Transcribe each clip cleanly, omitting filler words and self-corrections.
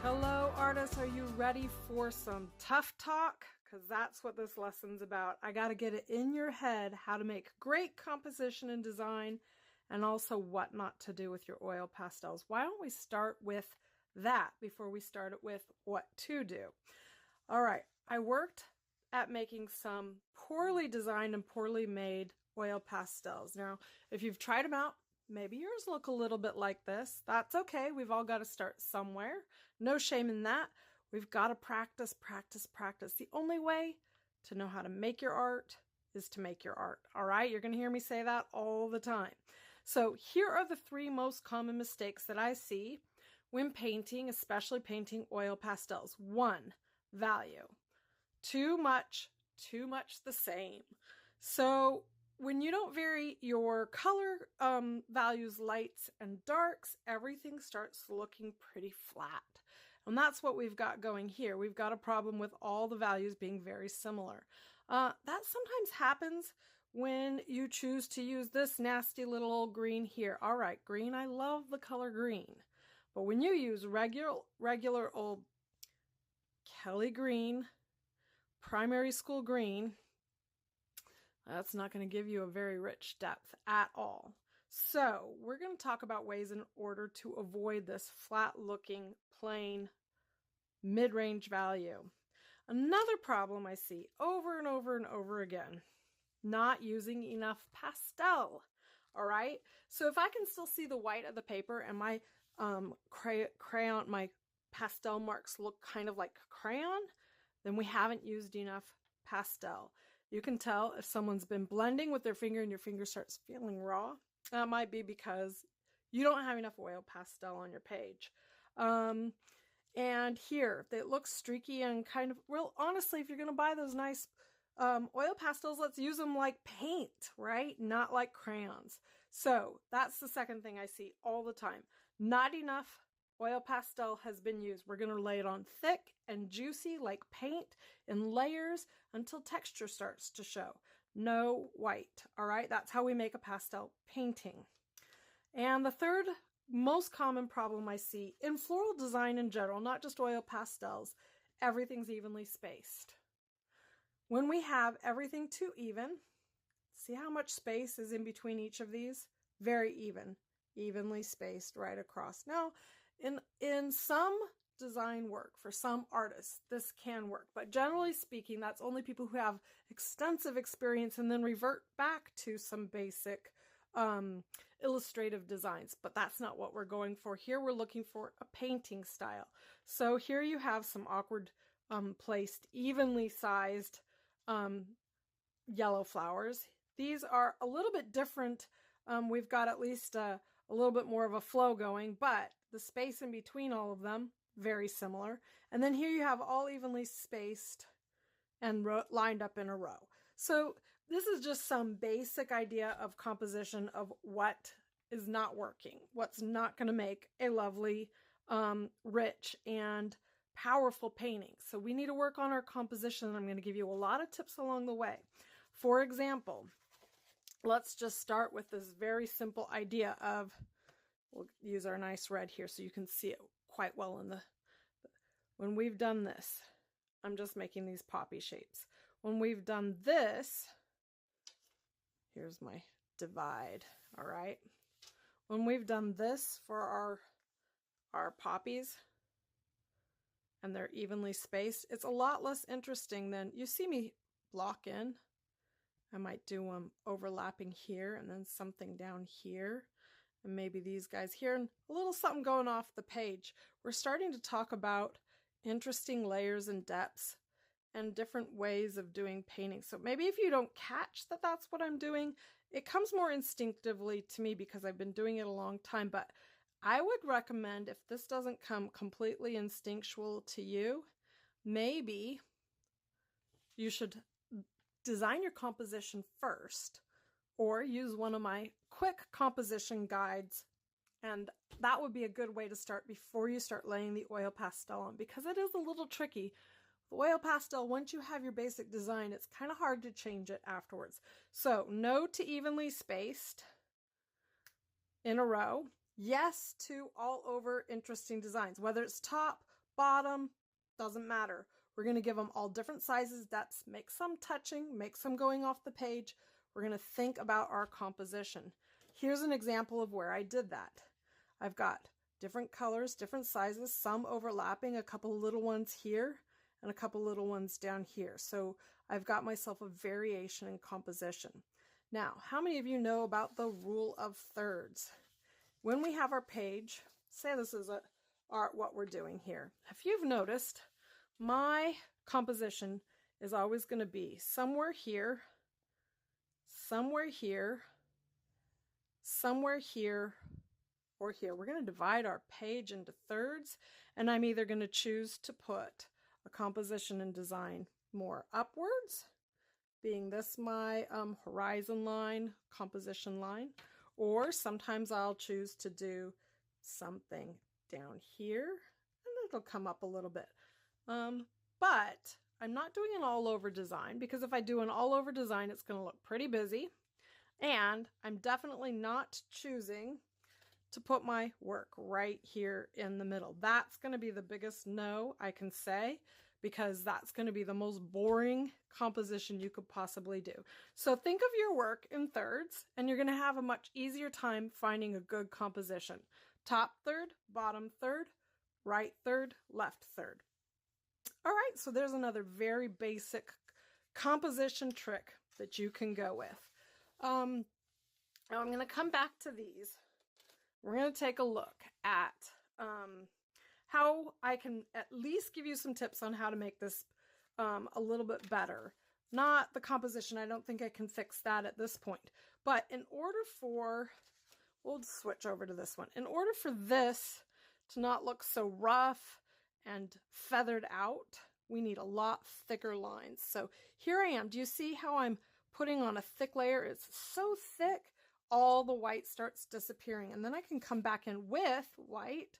Hello artists, are you ready for some tough talk? Because that's what this lesson's about. I got to get it in your head how to make great composition and design, and also what not to do with your oil pastels. Why don't we start with that before we start it with what to do? All right, I worked at making some poorly designed and poorly made oil pastels. Now, if you've tried them out, maybe yours look a little bit like this. That's okay. We've all got to start somewhere. No shame in that. We've got to practice, practice, practice. The only way to know how to make your art is to make your art. All right? You're going to hear me say that all the time. So here are the 3 most common mistakes that I see when painting, especially painting oil pastels. 1, value. Too much the same. So when you don't vary your color values, lights and darks, everything starts looking pretty flat. And that's what we've got going here. We've got a problem with all the values being very similar. That sometimes happens when you choose to use this nasty little old green here. All right, green, I love the color green. But when you use regular old Kellee green, primary school green, that's not going to give you a very rich depth at all. So we're going to talk about ways in order to avoid this flat looking plain mid-range value. Another problem I see over and over and over again, not using enough pastel. All right. So if I can still see the white of the paper and my crayon, my pastel marks look kind of like crayon, then we haven't used enough pastel. You can tell if someone's been blending with their finger and your finger starts feeling raw. That might be because you don't have enough oil pastel on your page. And here, it looks streaky and kind of, well, honestly, if you're going to buy those nice oil pastels, let's use them like paint, right? Not like crayons. So that's the second thing I see all the time. Not enough oil pastel has been used. We're going to lay it on thick and juicy like paint in layers until texture starts to show. No white. All right, that's how we make a pastel painting. And the third most common problem I see in floral design in general, not just oil pastels, everything's evenly spaced. When we have everything too even, see how much space is in between each of these? Very evenly spaced right across. Now, in some design work for some artists, this can work, but generally speaking, that's only people who have extensive experience and then revert back to some basic illustrative designs. But that's not what we're going for here. We're looking for a painting style. So here you have some awkward placed, evenly sized yellow flowers. These are a little bit different. We've got at least a little bit more of a flow going, but the space in between all of them, very similar. And then here you have all evenly spaced and lined up in a row. So this is just some basic idea of composition of what is not working, what's not going to make a lovely, rich and powerful painting. So we need to work on our composition. I'm going to give you a lot of tips along the way. For example, let's just start with this very simple idea of, we'll use our nice red here so you can see it quite well in the, when we've done this, I'm just making these poppy shapes. When we've done this, here's my divide, all right? When we've done this for our poppies, and they're evenly spaced, it's a lot less interesting than, you see me block in. I might do them overlapping here and then something down here. And maybe these guys here, and a little something going off the page. We're starting to talk about interesting layers and depths and different ways of doing painting. So maybe if you don't catch that that's what I'm doing, it comes more instinctively to me because I've been doing it a long time. But I would recommend, if this doesn't come completely instinctual to you, maybe you should design your composition first, or use one of my quick composition guides, and that would be a good way to start before you start laying the oil pastel on, because it is a little tricky. The oil pastel, once you have your basic design, it's kind of hard to change it afterwards. So no to evenly spaced in a row. Yes to all over interesting designs, whether it's top, bottom, doesn't matter. We're going to give them all different sizes, depths, make some touching, make some going off the page. We're going to think about our composition. Here's an example of where I did that. I've got different colors, different sizes, some overlapping, a couple little ones here and a couple little ones down here. So I've got myself a variation in composition. Now, how many of you know about the rule of thirds? When we have our page, say this is what we're doing here. If you've noticed, my composition is always going to be somewhere here, somewhere here, somewhere here, or here. We're going to divide our page into thirds, and I'm either going to choose to put a composition and design more upwards, being this my horizon line, composition line, or sometimes I'll choose to do something down here, and it'll come up a little bit. But I'm not doing an all over design, because if I do an all over design, it's going to look pretty busy. And I'm definitely not choosing to put my work right here in the middle. That's going to be the biggest no I can say, because that's going to be the most boring composition you could possibly do. So think of your work in thirds, and you're going to have a much easier time finding a good composition. Top third, bottom third, right third, left third. All right, so there's another very basic composition trick that you can go with. Now I'm going to come back to these. We're going to take a look at how I can at least give you some tips on how to make this a little bit better. Not the composition, I don't think I can fix that at this point. But in order for, we'll switch over to this one. In order for this to not look so rough and feathered out, we need a lot thicker lines. So here I am. Do you see how I'm putting on a thick layer? It's so thick, all the white starts disappearing. And then I can come back in with white,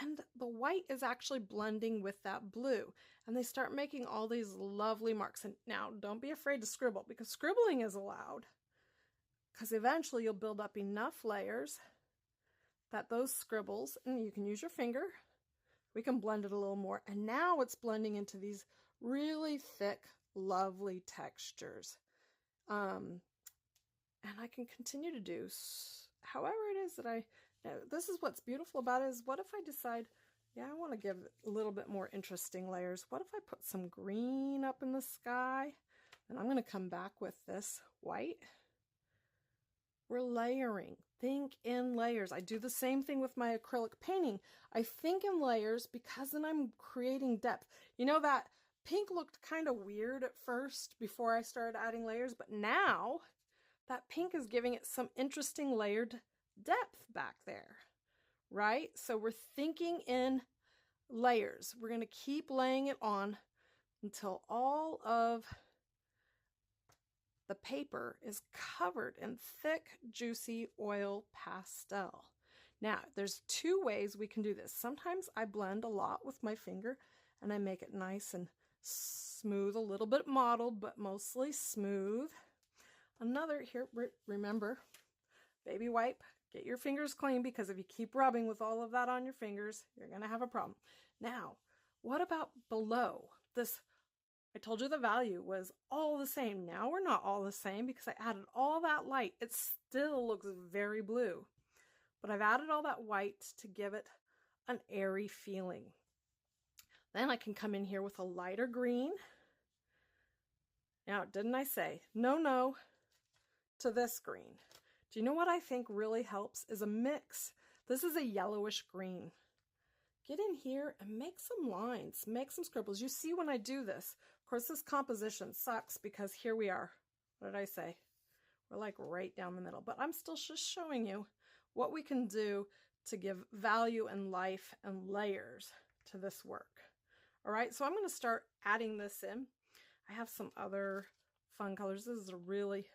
and the white is actually blending with that blue. And they start making all these lovely marks. And now don't be afraid to scribble, because scribbling is allowed, because eventually you'll build up enough layers that those scribbles, and you can use your finger, we can blend it a little more. And now it's blending into these really thick, lovely textures. And I can continue to do however it is that this is what's beautiful about it, is what if I decide, yeah, I want to give a little bit more interesting layers. What if I put some green up in the sky? And I'm going to come back with this white. We're layering. Think in layers. I do the same thing with my acrylic painting. I think in layers because then I'm creating depth. You know, that pink looked kind of weird at first before I started adding layers, but now that pink is giving it some interesting layered depth back there, right? So we're thinking in layers. We're going to keep laying it on until all of the paper is covered in thick, juicy oil pastel. Now, there's two ways we can do this. Sometimes I blend a lot with my finger and I make it nice and smooth, a little bit mottled, but mostly smooth. Another, here, remember, baby wipe, get your fingers clean, because if you keep rubbing with all of that on your fingers, you're going to have a problem. Now, what about below this? I told you the value was all the same. Now we're not all the same because I added all that light. It still looks very blue, but I've added all that white to give it an airy feeling. Then I can come in here with a lighter green. Now, didn't I say no to this green? Do you know what I think really helps is a mix? This is a yellowish green. Get in here and make some lines, make some scribbles. You see when I do this, of course, this composition sucks because here we are. What did I say? We're like right down the middle, but I'm still just showing you what we can do to give value and life and layers to this work. All right, so I'm going to start adding this in. I have some other fun colors. This is a really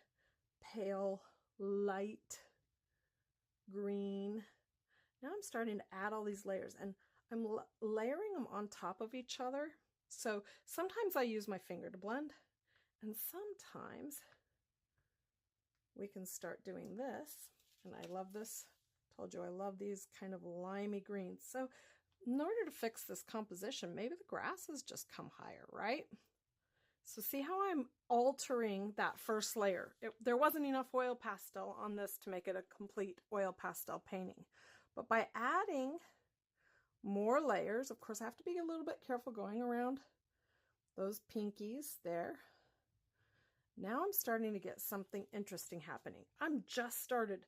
pale, light green. Now I'm starting to add all these layers, and I'm layering them on top of each other. So sometimes I use my finger to blend, and sometimes we can start doing this. And I love this. Told you I love these kind of limey greens. So in order to fix this composition, maybe the grasses just come higher, right? So see how I'm altering that first layer. There wasn't enough oil pastel on this to make it a complete oil pastel painting. But by adding more layers, of course I have to be a little bit careful going around those pinkies there. Now I'm starting to get something interesting happening. I'm just started.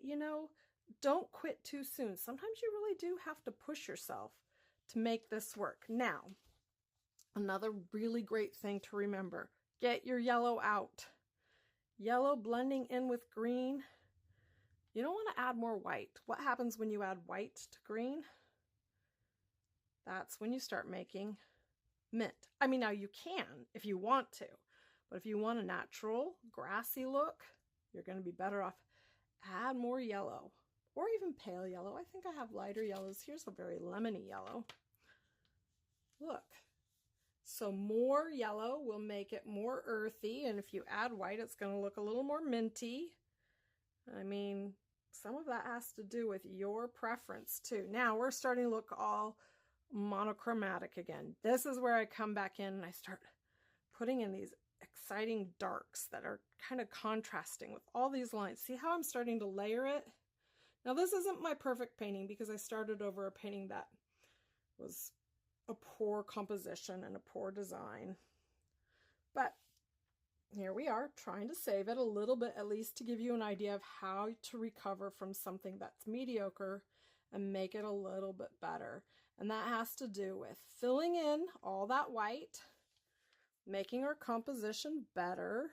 You know, don't quit too soon. Sometimes you really do have to push yourself to make this work. Now, another really great thing to remember, get your yellow out. Yellow blending in with green. You don't want to add more white. What happens when you add white to green? That's when you start making mint. I mean, now you can if you want to, but if you want a natural grassy look, you're going to be better off. Add more yellow or even pale yellow. I think I have lighter yellows. Here's a very lemony yellow. Look. So more yellow will make it more earthy, and if you add white, it's going to look a little more minty. I mean, some of that has to do with your preference too. Now we're starting to look all monochromatic again. This is where I come back in and I start putting in these exciting darks that are kind of contrasting with all these lines. See how I'm starting to layer it? Now this isn't my perfect painting because I started over a painting that was a poor composition and a poor design. But here we are trying to save it a little bit, at least to give you an idea of how to recover from something that's mediocre and make it a little bit better. And that has to do with filling in all that white, making our composition better.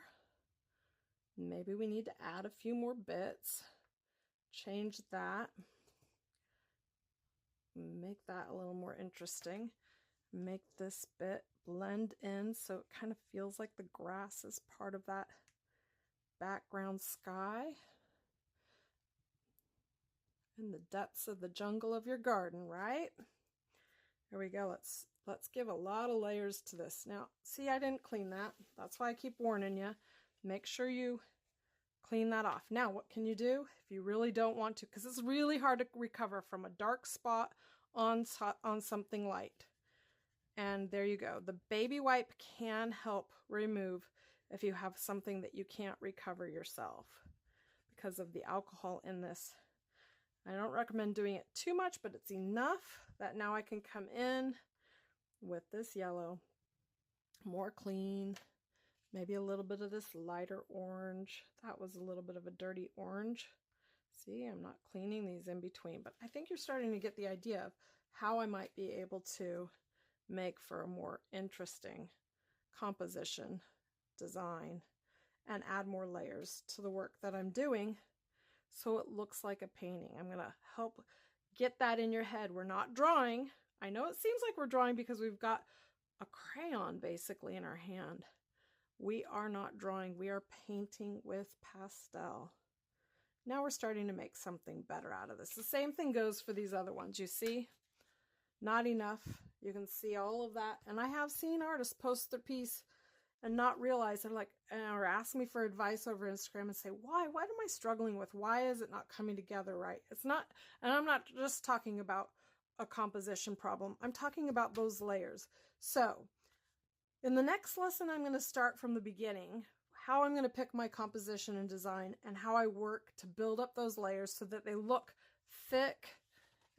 Maybe we need to add a few more bits, change that, make that a little more interesting. Make this bit blend in so it kind of feels like the grass is part of that background sky in the depths of the jungle of your garden, right? Here we go. Let's give a lot of layers to this. Now, see, I didn't clean that. That's why I keep warning you. Make sure you clean that off. Now, what can you do if you really don't want to? Because it's really hard to recover from a dark spot on something light. And there you go. The baby wipe can help remove if you have something that you can't recover yourself because of the alcohol in this. I don't recommend doing it too much, but it's enough that now I can come in with this yellow, more clean, maybe a little bit of this lighter orange. That was a little bit of a dirty orange. See, I'm not cleaning these in between, but I think you're starting to get the idea of how I might be able to make for a more interesting composition design and add more layers to the work that I'm doing so it looks like a painting. I'm going to help get that in your head. We're not drawing. I know it seems like we're drawing because we've got a crayon basically in our hand. We are not drawing. We are painting with pastel. Now we're starting to make something better out of this. The same thing goes for these other ones. You see? Not enough. You can see all of that. And I have seen artists post their piece and not realize, they're like, or ask me for advice over Instagram and say, why am I struggling with? Why is it not coming together right? It's not, and I'm not just talking about a composition problem. I'm talking about those layers. So in the next lesson, I'm going to start from the beginning, how I'm going to pick my composition and design and how I work to build up those layers so that they look thick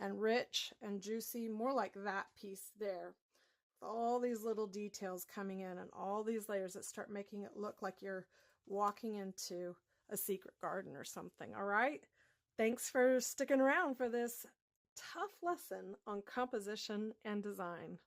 and rich and juicy, more like that piece there. With all these little details coming in and all these layers that start making it look like you're walking into a secret garden or something, all right? Thanks for sticking around for this tough lesson on composition and design.